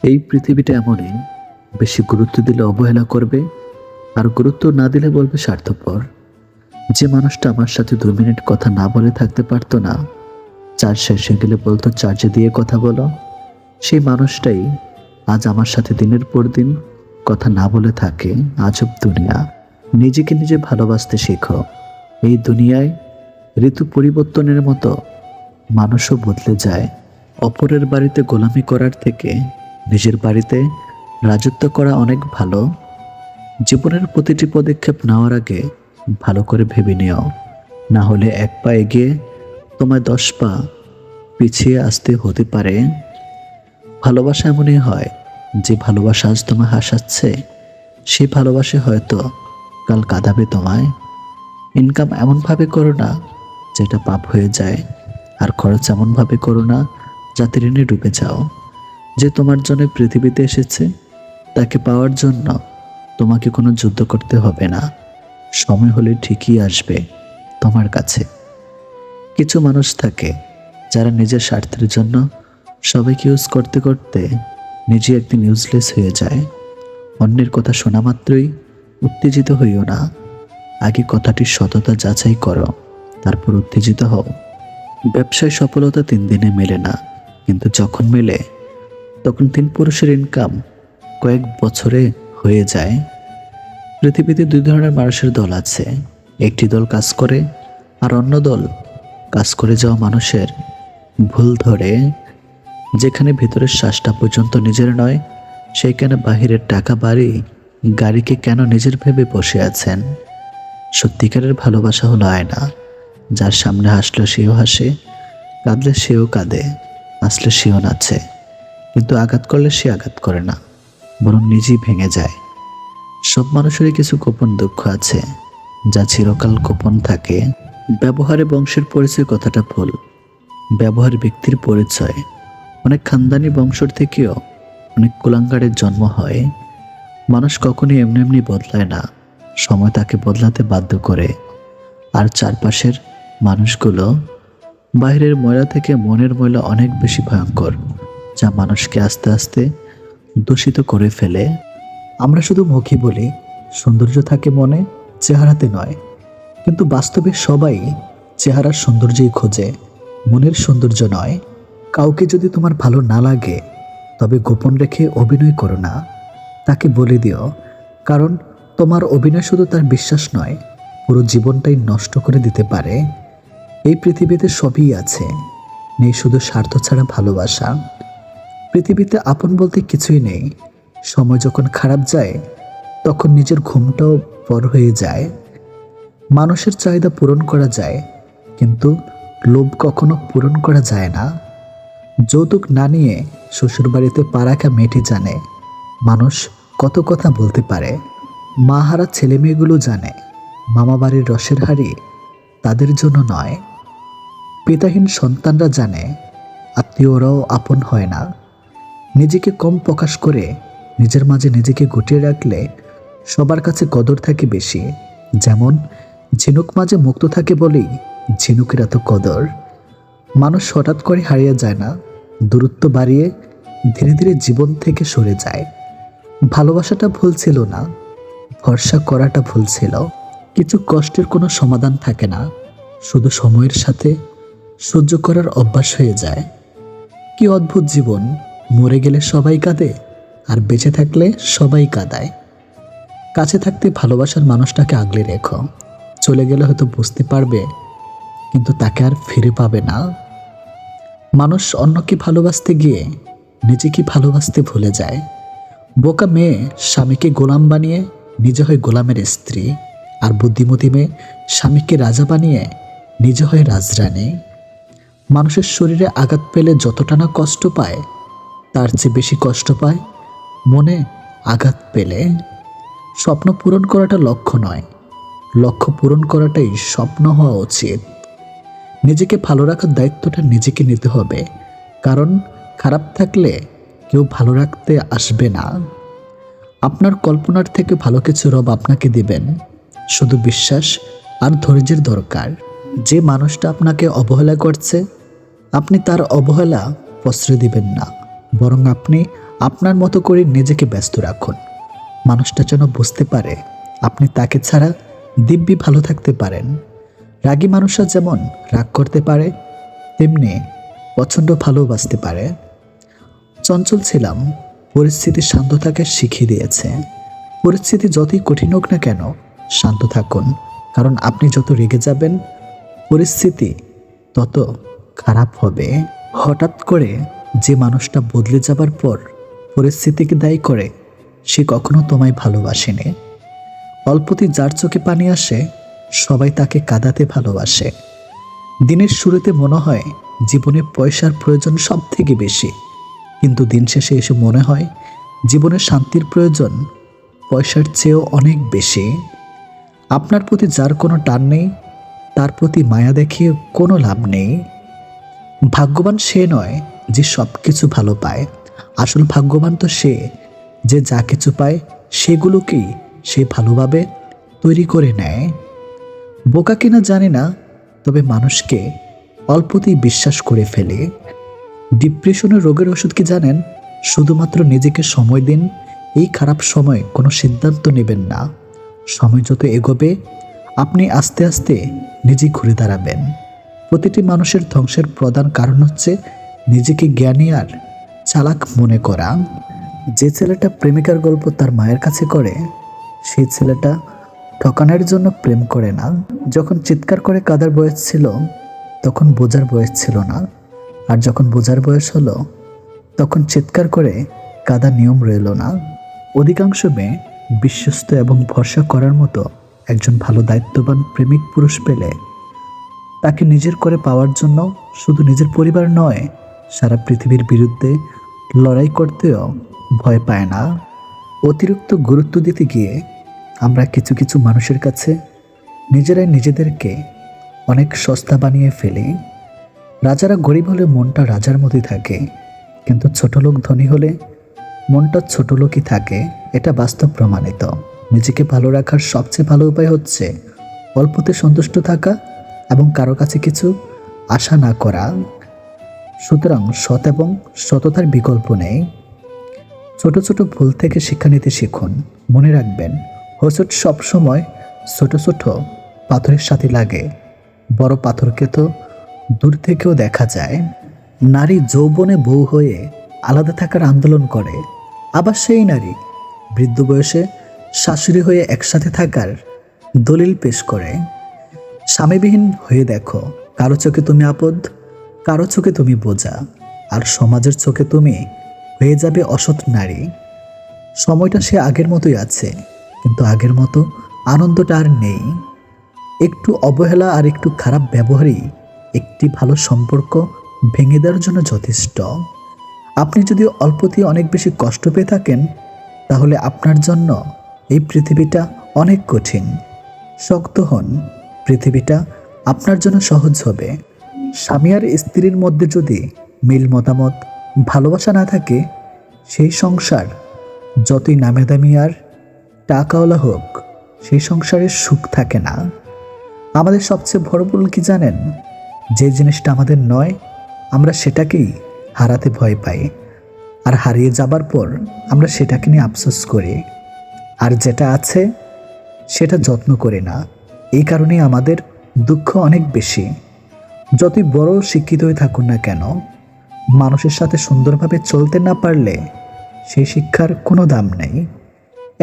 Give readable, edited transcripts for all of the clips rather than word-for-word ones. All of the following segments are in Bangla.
এই পৃথিবীটা এমনই, বেশি গুরুত্ব দিলে অবহেলা করবে, আর গুরুত্ব না দিলে বলবে স্বার্থপর। যে মানুষটা আমার সাথে 2 মিনিট কথা না বলে থাকতে পারতো না, চার্জ শেষ হয়ে গেলে বলতো চার্জে দিয়ে কথা বলো, সেই মানুষটাই আজ আমার সাথে দিনের পর দিন কথা না বলে থাকে। আজব দুনিয়া। নিজেকে নিজে ভালোবাসতে শেখো। এই দুনিয়ায় ঋতু পরিবর্তনের মতো মানুষও বদলে যায়। অপরের বাড়িতে গোলামি করার থেকে নিজের বাড়িতে রাজত্ব করা অনেক ভালো। জীবনের প্রতিটি পদক্ষেপ নেওয়ার আগে ভালো করে ভেবে নিও, না হলে 1 পা এগিয়ে তোমায় 10 পা পিছিয়ে আসতে হতে পারে। ভালোবাসা এমনই হয়, যে ভালোবাসা আজ তোমায় হাসাচ্ছে, সেই ভালোবাসা হয়তো কাল কাঁদাবে তোমায়। ইনকাম এমনভাবে করো না যেটা পাপ হয়ে যায়, আর খরচ এমনভাবে করো না যাতে ঋণে ডুবে যাও। যে তোমার জন্য পৃথিবীতে এসেছে, তাকে পাওয়ার জন্য তোমাকে কোনো যুদ্ধ করতে হবে না। সময় হলে ঠিকই আসবে তোমার কাছে। কিছু মানুষ থাকে যারা নিজের স্বার্থের জন্য সবাইকে ইউজ করতে করতে নিজে একদিন ইউজলেস হয়ে যায়। অন্যের কথা শোনা মাত্রই উত্তেজিত হইও না। আগে কথাটির সততা যাচাই করো, তারপর উত্তেজিত হও। ব্যবসায় সফলতা 3 দিনে মেলে না, কিন্তু যখন মেলে তখন 3 পুরুষের ইনকাম কয়েক বছরে হয়ে যায়। পৃথিবীতে 2 ধরনের মানুষের দল আছে। একটি দল কাজ করে, আর অন্য দল কাজ করে যাওয়া মানুষের ভুল ধরে। যেখানে ভিতরের শ্বাসটা পর্যন্ত নিজের নয়, সেইখানে বাহিরের টাকা বাড়ি গাড়িকে কেন নিজের ভেবে বসে আছেন। সত্যিকারের ভালোবাসা হলো আয়না। যার সামনে হাসলে সেও হাসে, কাঁদলে সেও কাঁদে, নাচলে সেও নাচে। কিন্তু আঘাত করলে সে আঘাত করে না, বরং নিজেই ভেঙে যায়। সব মানুষেরই কিছু গোপন দুঃখ আছে, যা চিরকাল গোপন থাকে। ব্যবহারে বংশের পরিচয় কথাটা ভুল। ব্যবহার ব্যক্তির পরিচয়। অনেক খানদানি বংশর থেকেও অনেক কুলাঙ্গারের জন্ম হয়। মানুষ কখনোই এমনি এমনি বদলায় না, সময় তাকে বদলাতে বাধ্য করে। আর চারপাশের মানুষগুলো, বাইরের ময়লা থেকে মনের ময়লা অনেক বেশি ভয়ঙ্কর, যা মানুষকে আস্তে আস্তে দূষিত করে ফেলে। আমরা শুধু মুখে বলি সৌন্দর্য থাকে মনে, চেহারাতে নয়, কিন্তু বাস্তবে সবাই চেহারার সৌন্দর্যই খোঁজে, মনের সৌন্দর্য নয়। কাউকে যদি তোমার ভালো না লাগে, তবে গোপন রেখে অভিনয় করো না, তাকে বলে দিও। কারণ তোমার অভিনয় শুধু তার বিশ্বাস নয়, পুরো জীবনটাই নষ্ট করে দিতে পারে। এই পৃথিবীতে সবই আছে, নেই শুধু স্বার্থ ছাড়া ভালোবাসা। পৃথিবীতে আপন বলতে কিছুই নেই। সময় যখন খারাপ যায়, তখন নিজের ঘুমটাও বড় হয়ে যায়। মানুষের চাহিদা পূরণ করা যায়, কিন্তু লোভ কখনো পূরণ করা যায় না। যৌতুক না নিয়ে শ্বশুরবাড়িতে পা রাখা মেয়েটি জানে মানুষ কত কথা বলতে পারে। মা হারা ছেলে মেয়েগুলো জানে মামা বাড়ির রসের হাড়ি তাদের জন্য নয়। পিতাহীন সন্তানরা জানে আত্মীয়রাও আপন হয় না। নিজেকে কম প্রকাশ করে নিজের মাঝে নিজেকে গুটিয়ে রাখলে সবার কাছে কদর থাকে বেশি। যেমন ঝিনুক মাঝে মুক্ত থাকে বলেই ঝিনুকের এত কদর। মানুষ হঠাৎ করে হারিয়ে যায় না, দূরত্ব বাড়িয়ে ধীরে ধীরে জীবন থেকে সরে যায়। ভালোবাসাটা ভুল ছিল না, ভরসা করাটা ভুল ছিল। কিছু কষ্টের কোনো সমাধান থাকে না, শুধু সময়ের সাথে সহ্য করার অভ্যাস হয়ে যায়। কি অদ্ভুত জীবন, মরে গেলে সবাই কাঁদে, আর বেঁচে থাকলে সবাই কাঁদায়। কাছে থাকতে ভালোবাসার মানুষটাকে আগলে রেখো, চলে গেলে হয়তো বুঝতে পারবে, কিন্তু তাকে আর ফিরে পাবে না। মানুষ অন্যকে ভালোবাসতে গিয়ে নিজেকে ভালোবাসতে ভুলে যায়। বোকা মেয়ে স্বামীকে গোলাম বানিয়ে নিজে হয় গোলামের স্ত্রী, আর বুদ্ধিমতী মেয়ে স্বামীকে রাজা বানিয়ে নিজে হয় রাজরানী। মানুষের শরীরে আঘাত পেলে যতটা না কষ্ট পায়, তার চেয়ে বেশি কষ্ট পায় মনে আঘাত পেলে। স্বপ্ন পূরণ করাটা লক্ষ্য নয়, লক্ষ্য পূরণ করাটাই স্বপ্ন হওয়া উচিত। নিজেকে ভালো রাখার দায়িত্বটা নিজেকে নিতে হবে, কারণ খারাপ থাকলে কেউ ভালো রাখতে আসবে না। আপনার কল্পনার থেকে ভালো কিছু রব আপনাকে দিবেন, শুধু বিশ্বাস আর ধৈর্যের দরকার। যে মানুষটা আপনাকে অবহেলা করছে, আপনি তার অবহেলা প্রশ্রয় দিবেন না, বরং আপনি আপনার মতো করে নিজেকে ব্যস্ত রাখুন। মানুষটা যেন বুঝতে পারে আপনি তাকে ছাড়া দিব্যি ভালো থাকতে পারেন। রাগী মানুষরা যেমন রাগ করতে পারে, তেমনি প্রচণ্ড ভালোবাসতে পারে। চঞ্চল ছিলাম, পরিস্থিতি শান্ততাকে শিখিয়ে দিয়েছে। পরিস্থিতি যতই কঠিন হোক না কেন, শান্ত থাকুন, কারণ আপনি যত রেগে যাবেন পরিস্থিতি তত খারাপ হবে। হঠাৎ করে যে মানুষটা বদলে যাবার পর পরিস্থিতিকে দায়ী করে, সে কখনো তোমায় ভালোবাসেনি। অল্পতেই যার চোখে পানি আসে, সবাই তাকে কাঁদাতে ভালোবাসে। দিনের শুরুতে মনে হয় জীবনে পয়সার প্রয়োজন সব থেকে বেশি, কিন্তু দিন শেষে এসে মনে হয় জীবনে শান্তির প্রয়োজন পয়সার চেয়েও অনেক বেশি। আপনার প্রতি যার কোনো টান নেই, তার প্রতি মায়া দেখিয়ে কোনো লাভ নেই। ভাগ্যবান সে নয় যে সব কিছু ভালো পায়, আসল ভাগ্যবান তো সে যে যা কিছু পায় সেগুলোকেই সে ভালোভাবে তৈরি করে নেয়। বোকা কিনা জানি না, তবে মানুষকে অল্পতেই বিশ্বাস করে ফেলে। ডিপ্রেশনের রোগের ওষুধ কি জানেন? শুধুমাত্র নিজেকে সময় দিন। এই খারাপ সময় কোনো সিদ্ধান্ত নেবেন না। সময় যত এগোবে আপনি আস্তে আস্তে নিজেই ঘুরে দাঁড়াবেন। প্রতিটি মানুষের ধ্বংসের প্রধান কারণ হচ্ছে নিজেকে জ্ঞানী আর চালাক মনে করা। যে ছেলেটা প্রেমিকার গল্প তার মায়ের কাছে করে, সেই ছেলেটা ঠকানোর জন্য প্রেম করে না। যখন চিৎকার করে কাঁদার বয়স ছিল, তখন বোঝার বয়স ছিল না। আর যখন বোঝার বয়স হলো, তখন চিৎকার করে কাঁদার নিয়ম রইল না। অধিকাংশ মেয়ে বিশ্বস্ত এবং ভরসা করার মতো একজন ভালো দায়িত্ববান প্রেমিক পুরুষ পেলে তাকে নিজের করে পাওয়ার জন্য শুধু নিজের পরিবার নয়, সারা পৃথিবীর বিরুদ্ধে লড়াই করতেও ভয় পায় না। অতিরিক্ত গুরুত্ব দিতে গিয়ে আমরা কিছু কিছু মানুষের কাছে নিজেরাই নিজেদেরকে অনেক সস্তা বানিয়ে ফেলি। রাজারা গরিব হলে মনটা রাজার মতোই থাকে, কিন্তু ছোট লোক ধনী হলে মনটা ছোট লোকই থাকে। এটা বাস্তব প্রমাণিত। নিজেকে ভালো রাখার সবচেয়ে ভালো উপায় হচ্ছে অল্পতে সন্তুষ্ট থাকা এবং কারো কাছে কিছু আশা না করা। সুতরাং সৎ এবং সততার বিকল্প নেই। ছোট ছোট ভুল থেকে শিক্ষা নিতে শিখুন। মনে রাখবেন, হোঁচট সবসময় ছোট ছোট পাথরের সাথে লাগে, বড় পাথরকে তো দূর থেকেও দেখা যায়। নারী যৌবনে বউ হয়ে আলাদা থাকার আন্দোলন করে, আবার সেই নারী বৃদ্ধ বয়সে শাশুড়ি হয়ে একসাথে থাকার দলিল পেশ করে। স্বামীবিহীন হয়ে দেখো, কারো চোখে তুমি আপদ, কারো চোখে তুমি বোঝা, আর সমাজের চোখে তুমি হয়ে যাবে অসৎ নারী। সময়টা সে আগের মতোই আছে, কিন্তু আগের মতো আনন্দটা আর নেই। একটু অবহেলা আর একটু খারাপ ব্যবহারই একটি ভালো সম্পর্ক ভেঙে দেওয়ার জন্য যথেষ্ট। আপনি যদি অল্পতেই অনেক বেশি কষ্ট পেয়ে থাকেন, তাহলে আপনার জন্য এই পৃথিবীটা অনেক কঠিন। শক্ত হন, পৃথিবীটা আপনার জন্য সহজ হবে। স্বামী আর স্ত্রীর মধ্যে যদি মিল মতামত ভালোবাসা না থাকে, সেই সংসার যতই নামে দামি আর টাকাওয়ালা হোক, সেই সংসারের সুখ থাকে না। আমাদের সবচেয়ে বড় ভুল কি জানেন? যে জিনিসটা আমাদের নয়, আমরা সেটাকেই হারাতে ভয় পাই, আর হারিয়ে যাবার পর আমরা সেটাকে নিয়ে আফসোস করি। আর যেটা আছে সেটা যত্ন করি না। এই কারণেই আমাদের দুঃখ অনেক বেশি। যতই বড় শিক্ষিত হয়ে থাকুন না কেন, মানুষের সাথে সুন্দরভাবে চলতে না পারলে সেই শিক্ষার কোনো দাম নেই।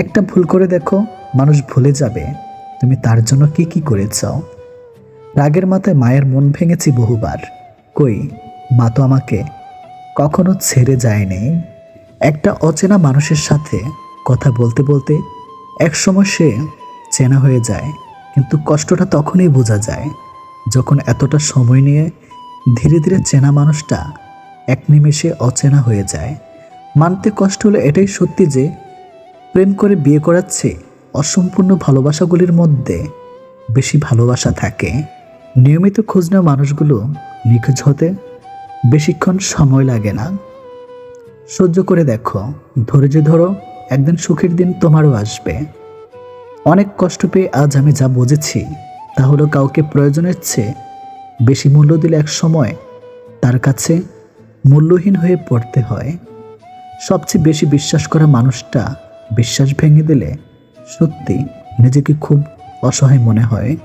একটা ভুল করে দেখো, মানুষ ভুলে যাবে তুমি তার জন্য কি কি করেছ। রাগের মাথায় মায়ের মন ভেঙেছি বহুবার, কই মা তো আমাকে কখনো ছেড়ে যায়নি। একটা অচেনা মানুষের সাথে কথা বলতে বলতে একসময় সে চেনা হয়ে যায়, কিন্তু কষ্টটা তখনই বোঝা যায় যখন এতটা সময় নিয়ে ধীরে ধীরে চেনা মানুষটা এক নিমেষে অচেনা হয়ে যায়। মানতে কষ্ট হলে এটাই সত্যি যে প্রেম করে বিয়ে করাচ্ছে অসম্পূর্ণ ভালোবাসাগুলির মধ্যে বেশি ভালোবাসা থাকে। নিয়মিত খোঁজ নেওয়া মানুষগুলো নিখোঁজ হতে বেশিক্ষণ সময় লাগে না। সহ্য করে দেখো, ধৈর্য ধরো, একদিন সুখের দিন তোমারও আসবে। অনেক কষ্ট পেয়ে আজ আমি যা বুঝেছি তা হলো, কাউকে প্রয়োজনের চেয়ে বেশি মূল্য দিলে এক সময় তার কাছে মূল্যহীন হয়ে পড়তে হয়। সবচেয়ে বেশি বিশ্বাস করা মানুষটা বিশ্বাস ভেঙে দিলে সত্যি নিজেকে খুব অসহায় মনে হয়।